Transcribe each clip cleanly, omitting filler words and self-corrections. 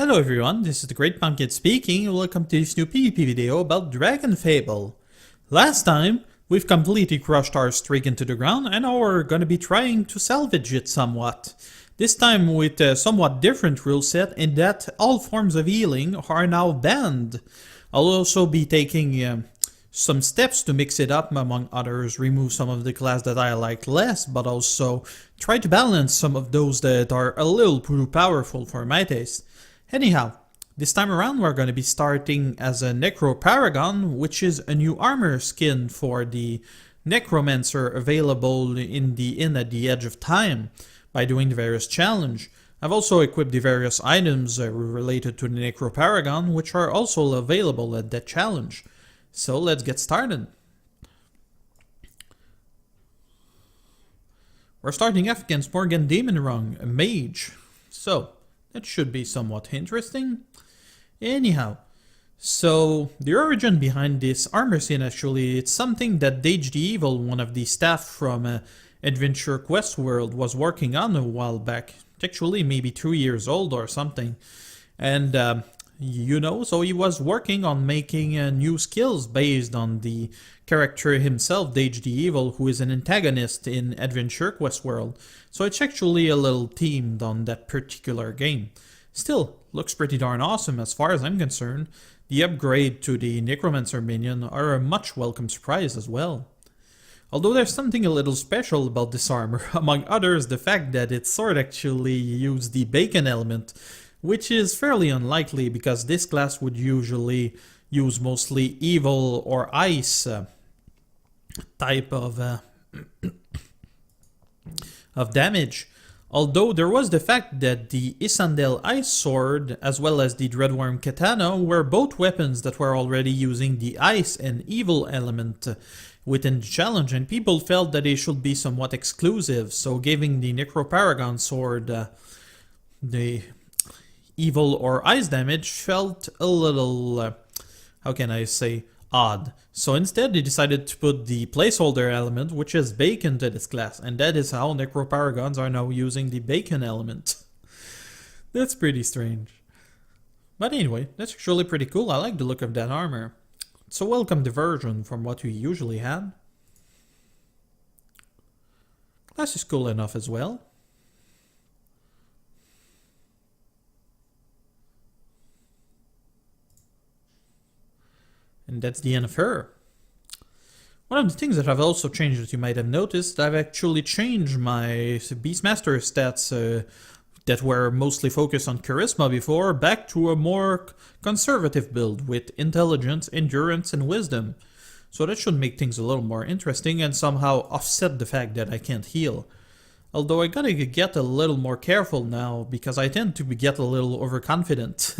Hello everyone, this is the Great Pumpkin speaking and welcome to this new PvP video about Dragon Fable. Last time, we've completely crushed our streak into the ground and now we're gonna be trying to salvage it somewhat. This time with a somewhat different rule set in that all forms of healing are now banned. I'll also be taking some steps to mix it up, among others, remove some of the class that I like less, but also try to balance some of those that are a little too powerful for my taste. Anyhow, this time around we're going to be starting as a Necroparagon, which is a new armor skin for the Necromancer available in the Inn at the Edge of Time by doing the various challenge. I've also equipped the various items related to the Necroparagon, which are also available at that challenge. So let's get started. We're starting off against Morgan Daemonrung, a mage. So that should be somewhat interesting. Anyhow, so the origin behind this armor skin actually, it's something that Dage the Evil, one of the staff from Adventure Quest World, was working on a while back. It's actually maybe 2 years old or something. And so he was working on making new skills based on the character himself, Dage the Evil, who is an antagonist in Adventure Quest World. So it's actually a little themed on that particular game. Still, looks pretty darn awesome as far as I'm concerned. The upgrade to the Necromancer minion are a much welcome surprise as well. Although there's something a little special about this armor, among others the fact that its sword actually used the bacon element, which is fairly unlikely because this class would usually use mostly evil or ice type of damage. Although there was the fact that the Isandel Ice Sword as well as the Dreadworm Katana were both weapons that were already using the ice and evil element within the challenge, and people felt that they should be somewhat exclusive, so giving the Necroparagon sword the evil or ice damage felt a little, how can I say, odd. So instead they decided to put the placeholder element, which is bacon, to this class, and that is how Necroparagons are now using the bacon element. That's pretty strange. But anyway, that's actually pretty cool. I like the look of that armor. It's a welcome diversion from what we usually had. Class is cool enough as well. And that's the end of her. One of the things that I've also changed that you might have noticed, I've actually changed my Beastmaster stats that were mostly focused on Charisma before, back to a more conservative build with Intelligence, Endurance, and Wisdom. So that should make things a little more interesting and somehow offset the fact that I can't heal. Although I gotta get a little more careful now, because I tend to get a little overconfident.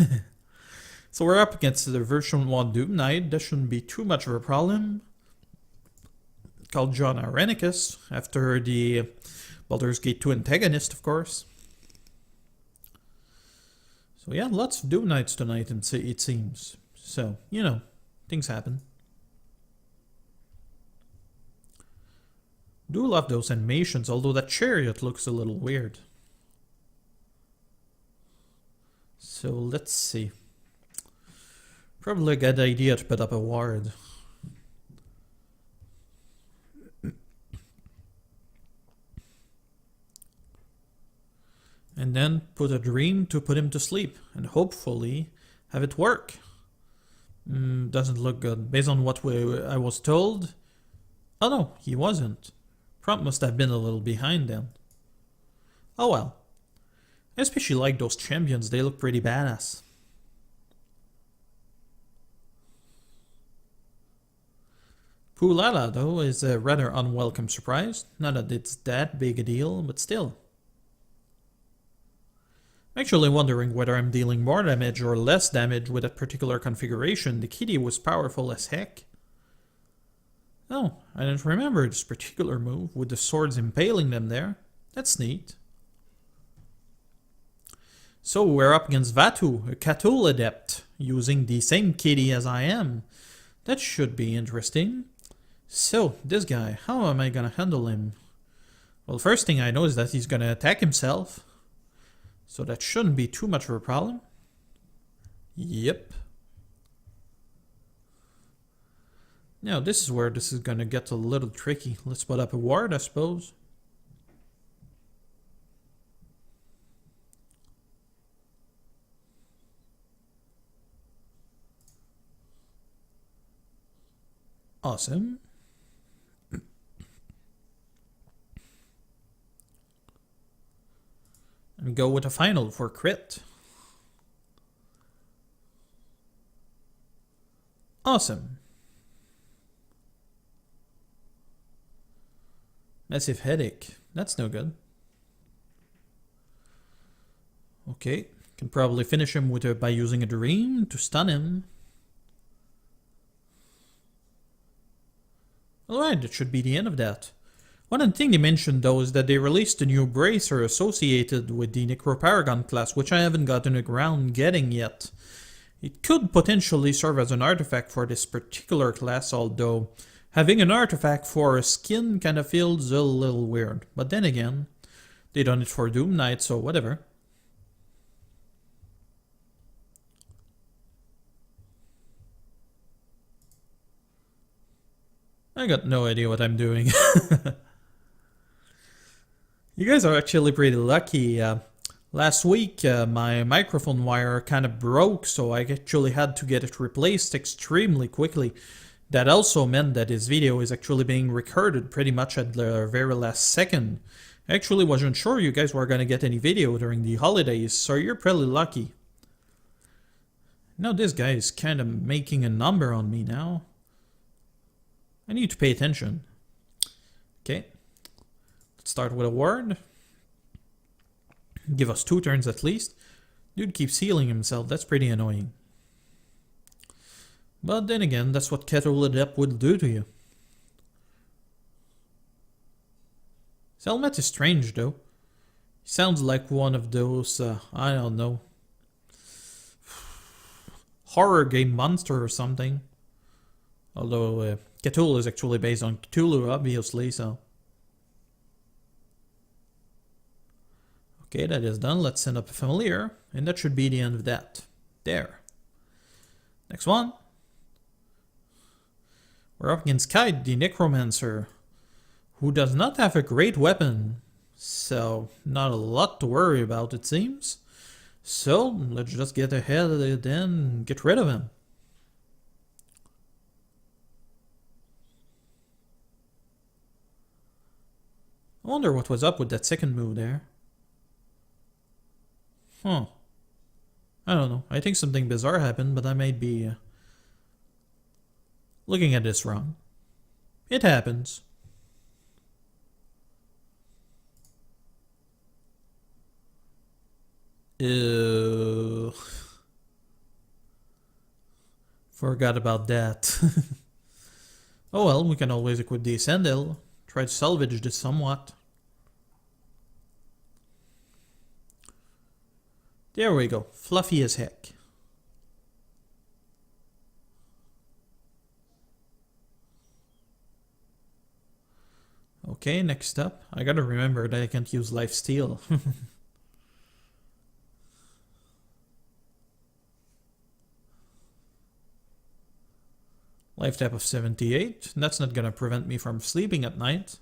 So we're up against the version 1 Doom Knight. That shouldn't be too much of a problem. Called John Irenicus, after the Baldur's Gate 2 antagonist, of course. So yeah, lots of Doom Knights tonight, it seems. So, you know, things happen. Do love those animations, although that chariot looks a little weird. So let's see. Probably a good idea to put up a ward. And then put a dream to put him to sleep. And hopefully have it work. Doesn't look good. Based on what I was told. Oh no, he wasn't. Prompt must have been a little behind then. Oh well. I especially like those champions. They look pretty badass. Pulala, though, is a rather unwelcome surprise. Not that it's that big a deal, but still. I'm actually wondering whether I'm dealing more damage or less damage with that particular configuration. The kitty was powerful as heck. Oh, I didn't remember this particular move with the swords impaling them there. That's neat. So we're up against Vatu, a Cthulhu adept, using the same kitty as I am. That should be interesting. So, this guy, how am I gonna handle him? Well, first thing I know is that he's gonna attack himself. So that shouldn't be too much of a problem. Yep. Now this is where this is gonna get a little tricky. Let's put up a ward, I suppose. Awesome. And go with a final for crit. Awesome. Massive headache. That's no good. Okay. Can probably finish him by using a dream to stun him. Alright, that should be the end of that. One thing they mentioned though is that they released a new bracer associated with the Necroparagon class, which I haven't gotten around getting yet. It could potentially serve as an artifact for this particular class, although having an artifact for a skin kinda feels a little weird. But then again, they done it for Doom Knight, so whatever. I got no idea what I'm doing. You guys are actually pretty lucky. Last week, my microphone wire kind of broke, so I actually had to get it replaced extremely quickly. That also meant that this video is actually being recorded pretty much at the very last second. I actually wasn't sure you guys were gonna get any video during the holidays, so you're pretty lucky. Now this guy is kind of making a number on me now. I need to pay attention. Okay. Let's start with a ward. Give us 2 turns at least. Dude keeps healing himself, that's pretty annoying. But then again, that's what Cthulhu Adept will do to you. His helmet is strange though. He sounds like one of those, I don't know, horror game monster or something. Although Cthulhu is actually based on Cthulhu, obviously, so. Okay, that is done. Let's send up a familiar, and that should be the end of that. There. Next one. We're up against Kite, the Necromancer, who does not have a great weapon, so not a lot to worry about, it seems. So, let's just get ahead of it and get rid of him. I wonder what was up with that second move there. Huh. I don't know. I think something bizarre happened, but I might be looking at this wrong. It happens. Ew. Forgot about that. Oh well, we can always equip the Ascendel. Try to salvage this somewhat. There we go. Fluffy as heck. Okay, next up. I gotta remember that I can't use lifesteal. Life tap of 78. That's not gonna prevent me from sleeping at night.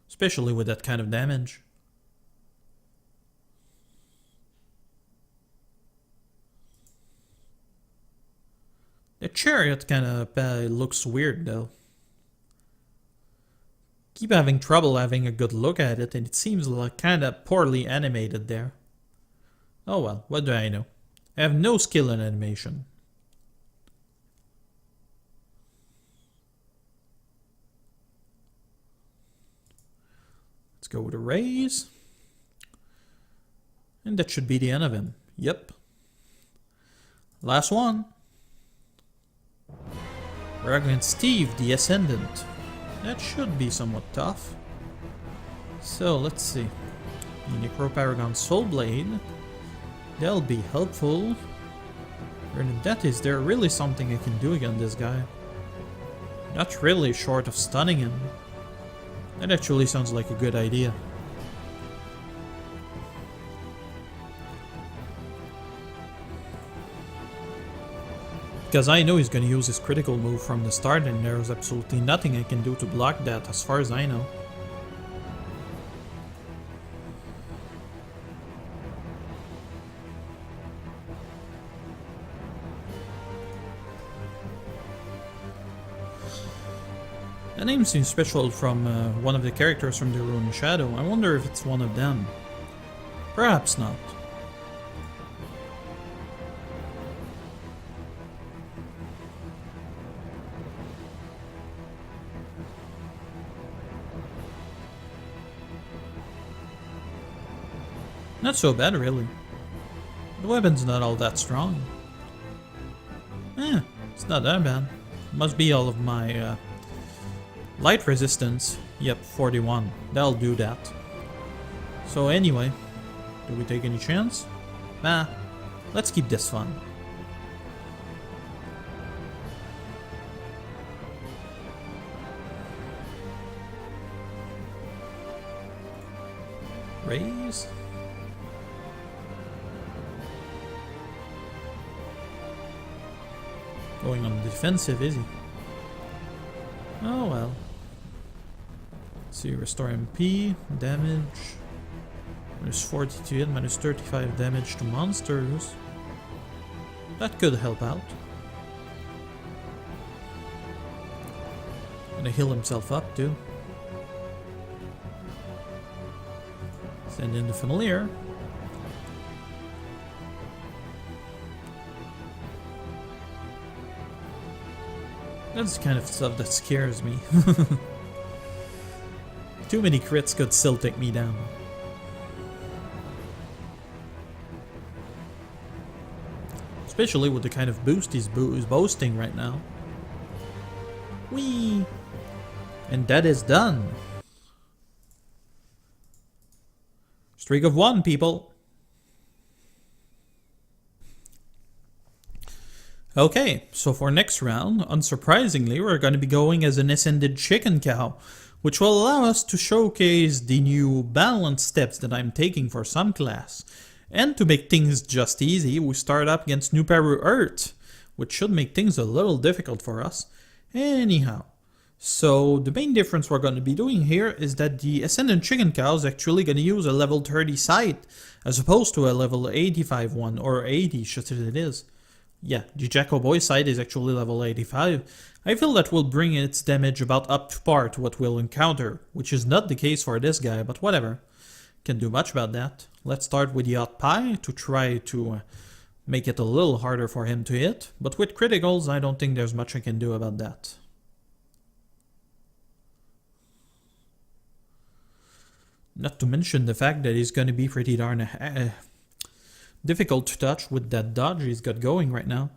Especially with that kind of damage. The chariot kind of looks weird though. Keep having trouble having a good look at it, and it seems like kind of poorly animated there. Oh well, what do I know? I have no skill in animation. Let's go with a raise. And that should be the end of him. Yep. Last one. We're against Steve, the Ascendant. That should be somewhat tough. So, let's see. The Necroparagon Soulblade. That'll be helpful. And that is there really something I can do against this guy? Not really, short of stunning him. That actually sounds like a good idea. Because I know he's gonna use his critical move from the start, and there's absolutely nothing I can do to block that as far as I know. That name seems special from one of the characters from the Rune Shadow. I wonder if it's one of them. Perhaps not. Not so bad, really. The weapon's not all that strong. It's not that bad. Must be all of my light resistance. Yep, 41. That'll do that. So anyway, do we take any chance? Nah, let's keep this fun. Raise? Going on the defensive, is he? Oh well. Let's see, restore MP, damage. Minus 40 to hit, minus 35 damage to monsters. That could help out. Gonna heal himself up too. Send in the familiar. That's the kind of stuff that scares me. Too many crits could still take me down. Especially with the kind of boost he's boasting right now. Whee! And that is done. Streak of 1, people. Okay, so for next round, unsurprisingly, we're going to be going as an Ascended Chicken Cow, which will allow us to showcase the new balance steps that I'm taking for some class. And to make things just easy, we start up against Nuparu Earth, which should make things a little difficult for us. Anyhow, so the main difference we're going to be doing here is that the Ascended Chicken Cow is actually going to use a level 30 sight, as opposed to a level 85 one, or 80 should it is. Yeah, the Jacko Boy side is actually level 85. I feel that will bring its damage about up to par to what we'll encounter, which is not the case for this guy, but whatever. Can't do much about that. Let's start with the Hot Pie to try to make it a little harder for him to hit, but with criticals I don't think there's much I can do about that. Not to mention the fact that he's going to be pretty darn difficult to touch with that dodge he's got going right now.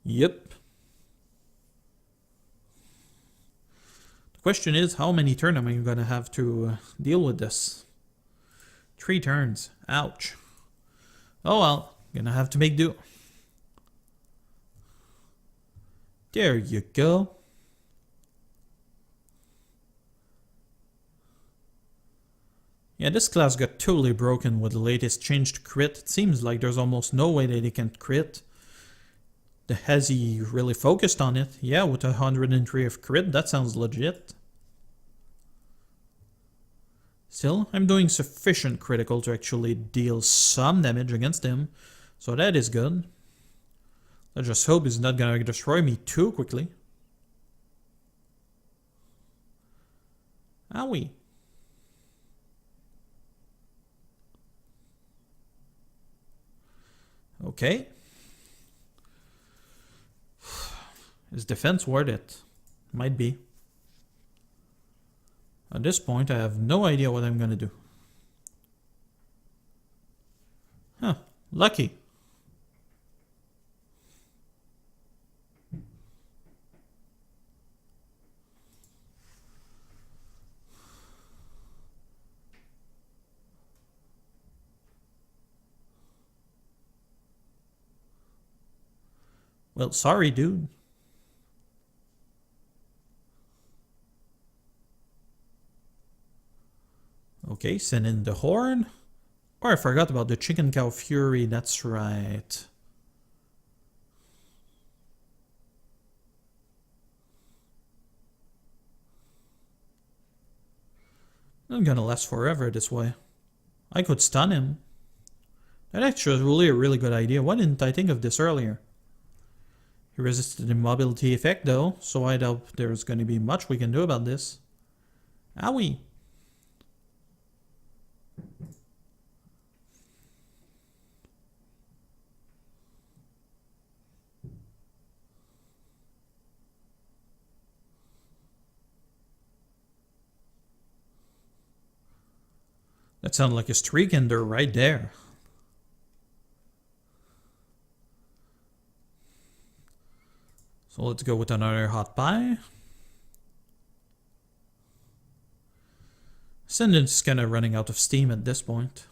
Yep. The question is, how many turns am I going to have to deal with this? 3 turns. Ouch. Oh well, gonna have to make do. There you go. Yeah, this class got totally broken with the latest change to crit. It seems like there's almost no way that he can crit. Has he really focused on it? Yeah, with 103 of crit, that sounds legit. Still, I'm doing sufficient critical to actually deal some damage against him, so that is good. I just hope he's not gonna destroy me too quickly. Owie. Okay. Is defense worth it? Might be. At this point, I have no idea what I'm gonna do. Huh. Lucky. Well, sorry, dude. Okay, send in the horn. Oh, I forgot about the Chicken Cow Fury, that's right. Not gonna last forever this way. I could stun him. That actually was really a really good idea. Why didn't I think of this earlier? He resisted the mobility effect though, so I doubt there's gonna be much we can do about this. Owie! That sounded like a streak ender right there. So let's go with another hot pie. Ascendant's kinda running out of steam at this point.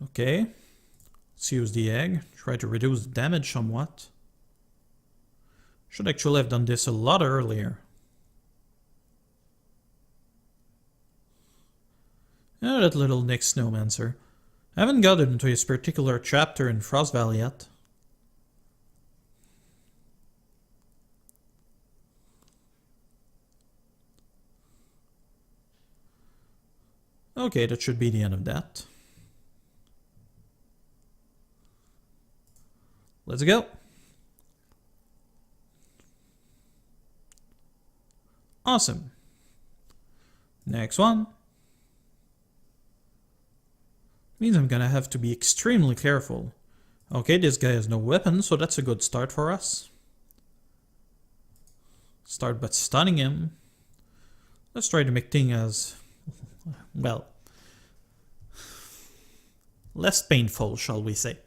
Okay. Let's use the egg. Try to reduce the damage somewhat. Should actually have done this a lot earlier. Oh, that little Nick Snowmancer. I haven't gotten into his particular chapter in Frostvale yet. Okay, that should be the end of that. Let's go. Awesome. Next one. Means I'm gonna have to be extremely careful. Okay, this guy has no weapon, so that's a good start for us. Start by stunning him. Let's try to make things as, well, less painful, shall we say.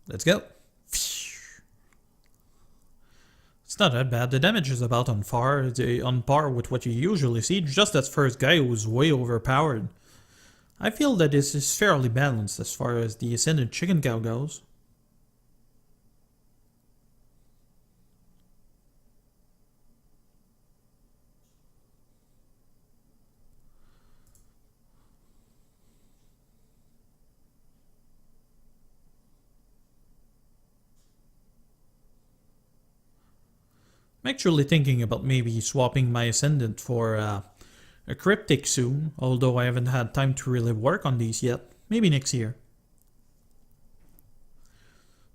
Let's go. It's not that bad. The damage is about on par with what you usually see. Just that first guy who's way overpowered. I feel that this is fairly balanced as far as the Ascendant Chicken Cow goes. I'm actually thinking about maybe swapping my Ascendant for a Cryptic soon, although I haven't had time to really work on these yet. Maybe next year.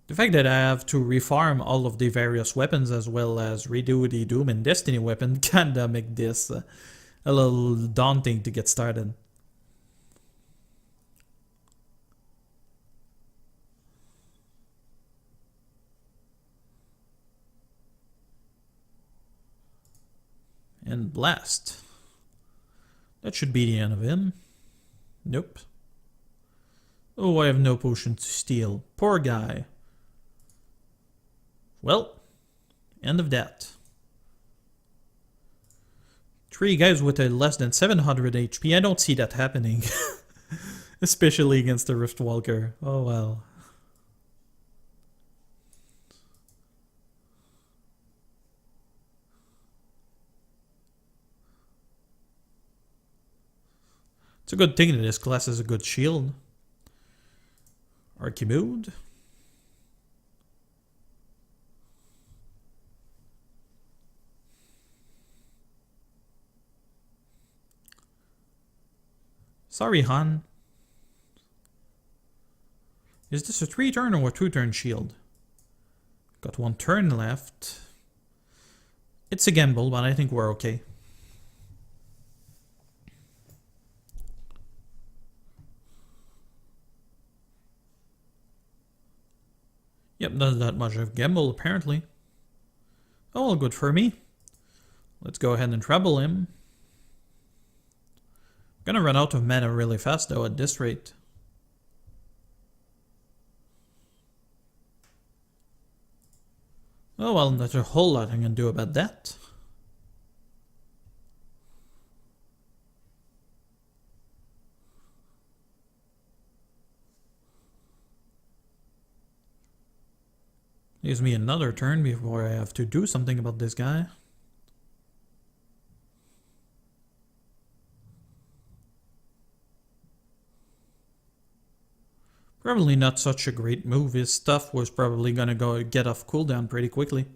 The fact that I have to refarm all of the various weapons as well as redo the Doom and Destiny weapon kinda make this a little daunting to get started. And blast. That should be the end of him. Nope. Oh, I have no potion to steal. Poor guy. Well, end of that. 3 guys with a less than 700 HP. I don't see that happening. Especially against the Riftwalker. Oh well. It's a good thing that this class has a good shield. Archimode. Sorry, Han. Is this a 3-turn or a 2-turn shield? Got 1 turn left. It's a gamble, but I think we're okay. Yep, not that much of a gamble, apparently. Oh, well, good for me. Let's go ahead and treble him. Gonna run out of mana really fast, though, at this rate. Oh well, not a whole lot I can do about that. Gives me another turn before I have to do something about this guy. Probably not such a great move. His stuff was probably gonna go get off cooldown pretty quickly.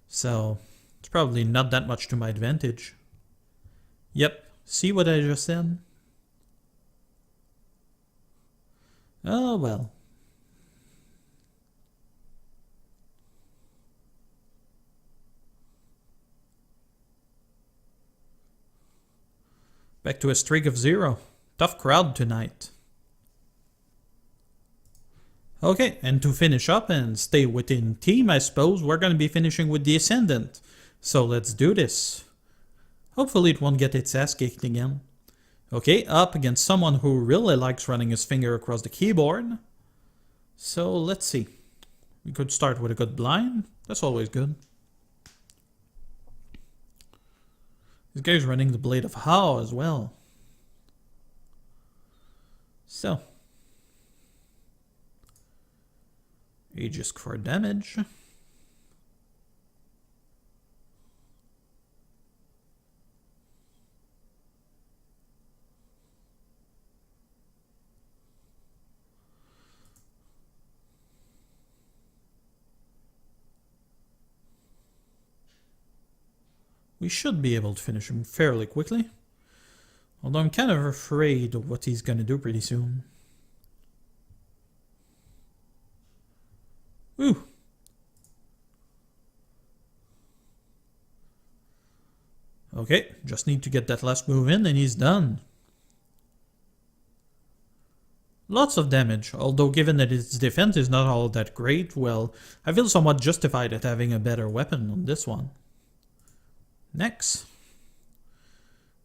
So, it's probably not that much to my advantage. Yep, see what I just said? Oh well. Back to a streak of 0. Tough crowd tonight. Okay, and to finish up and stay within team, I suppose, we're going to be finishing with the Ascendant. So let's do this. Hopefully it won't get its ass kicked again. Okay, up against someone who really likes running his finger across the keyboard. So let's see. We could start with a good blind. That's always good. This guy's running the Blade of How as well. So. Aegis for damage. We should be able to finish him fairly quickly. Although I'm kind of afraid of what he's going to do pretty soon. Ooh. Okay, just need to get that last move in and he's done. Lots of damage, although given that its defense is not all that great, well, I feel somewhat justified at having a better weapon on this one. Next.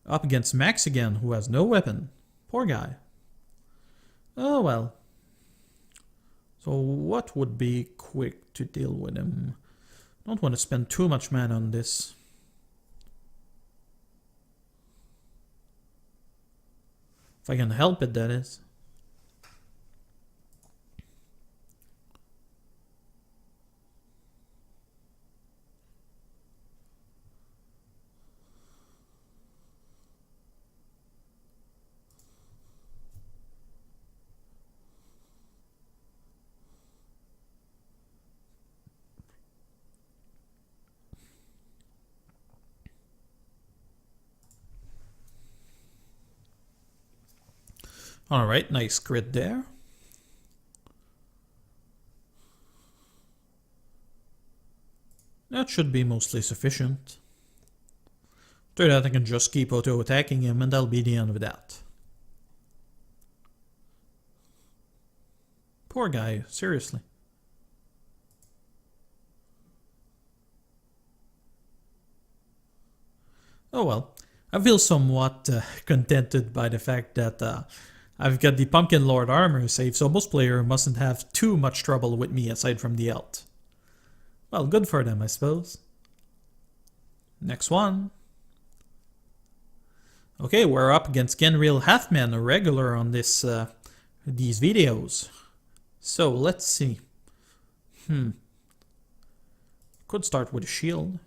Up against Max again, who has no weapon. Poor guy. Oh well. So what would be quick to deal with him? Don't want to spend too much mana on this. If I can help it, that is. Alright, nice crit there. That should be mostly sufficient. After that I can just keep auto-attacking him and that'll be the end of that. Poor guy, seriously. Oh well, I feel somewhat contented by the fact that I've got the Pumpkin Lord armor save, so most players mustn't have too much trouble with me aside from the ult. Well, good for them, I suppose. Next one. Okay, we're up against Genril Halfman, a regular on this these videos. So, let's see. Could start with a shield.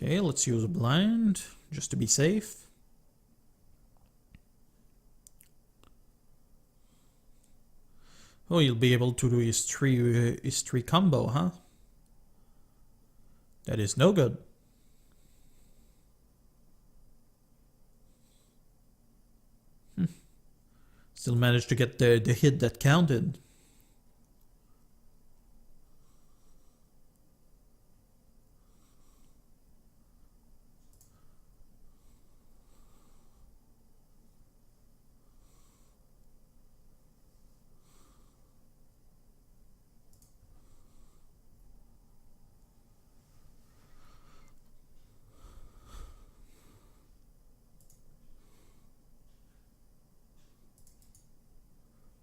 Okay, let's use a blind, just to be safe. Oh, you'll be able to do his three combo, huh? That is no good. Still managed to get the hit that counted.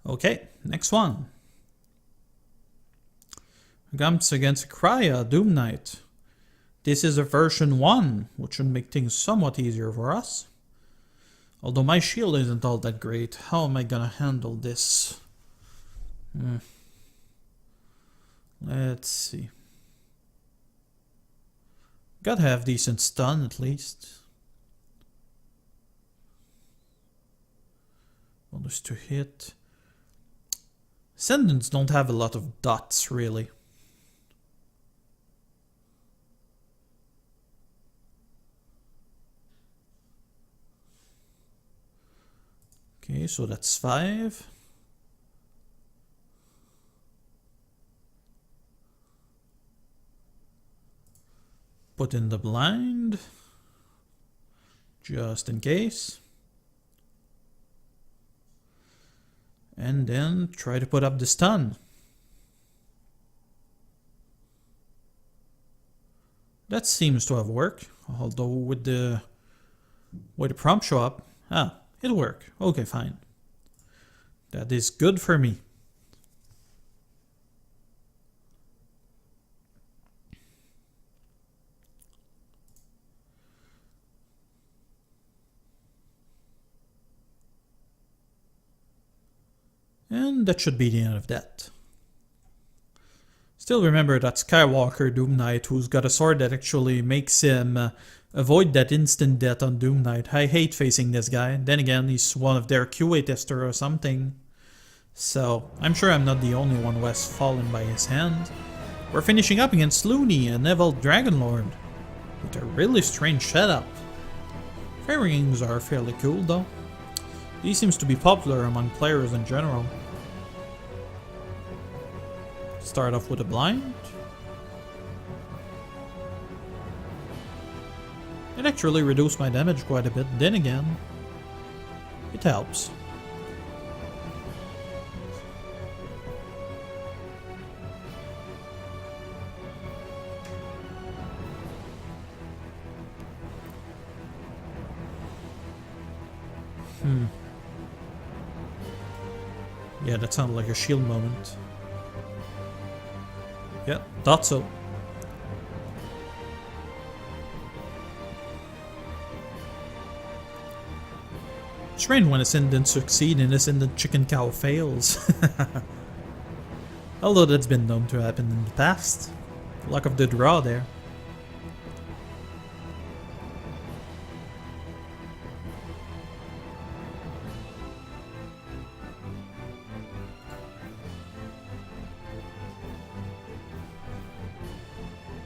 Okay, next one. Comes against Krya, Doom Knight. This is a version 1, which should make things somewhat easier for us. Although my shield isn't all that great, how am I gonna handle this? Let's see. Gotta have decent stun at least. Bonus to hit. Ascendants don't have a lot of dots, really. Okay, so that's 5. Put in the blind, just in case. And then try to put up the stun. That seems to have worked, although with the way the prompt show up, it'll work. Okay, fine. That is good for me. And that should be the end of that. Still remember that Skywalker Doom Knight, who's got a sword that actually makes him avoid that instant death on Doom Knight. I hate facing this guy. Then again, he's one of their QA tester or something. So, I'm sure I'm not the only one who has fallen by his hand. We're finishing up against Looney, an evil Dragonlord, with a really strange setup. Fairings are fairly cool though. He seems to be popular among players in general. Start off with a blind. It actually reduced my damage quite a bit, then again, it helps. Yeah, that sounded like a shield moment. Yeah, thought so. Strange when Ascendant succeed and Ascendant Chicken Cow fails. Although that's been known to happen in the past. Luck of the draw there.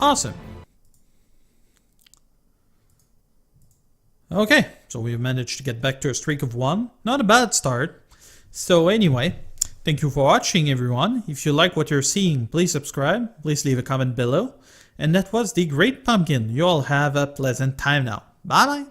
Awesome. Okay, so we've managed to get back to a streak of 1. Not a bad start. So anyway, thank you for watching everyone. If you like what you're seeing, please subscribe. Please leave a comment below. And that was the Great Pumpkin. You all have a pleasant time now. Bye bye.